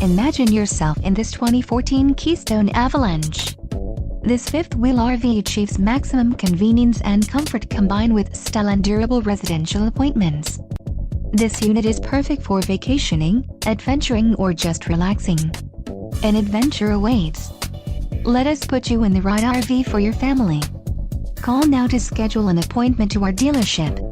Imagine yourself in this 2014 Keystone Avalanche. This fifth-wheel RV achieves maximum convenience and comfort combined with style and durable residential appointments. This unit is perfect for vacationing, adventuring, or just relaxing. An adventure awaits. Let us put you in the right RV for your family. Call now to schedule an appointment to our dealership.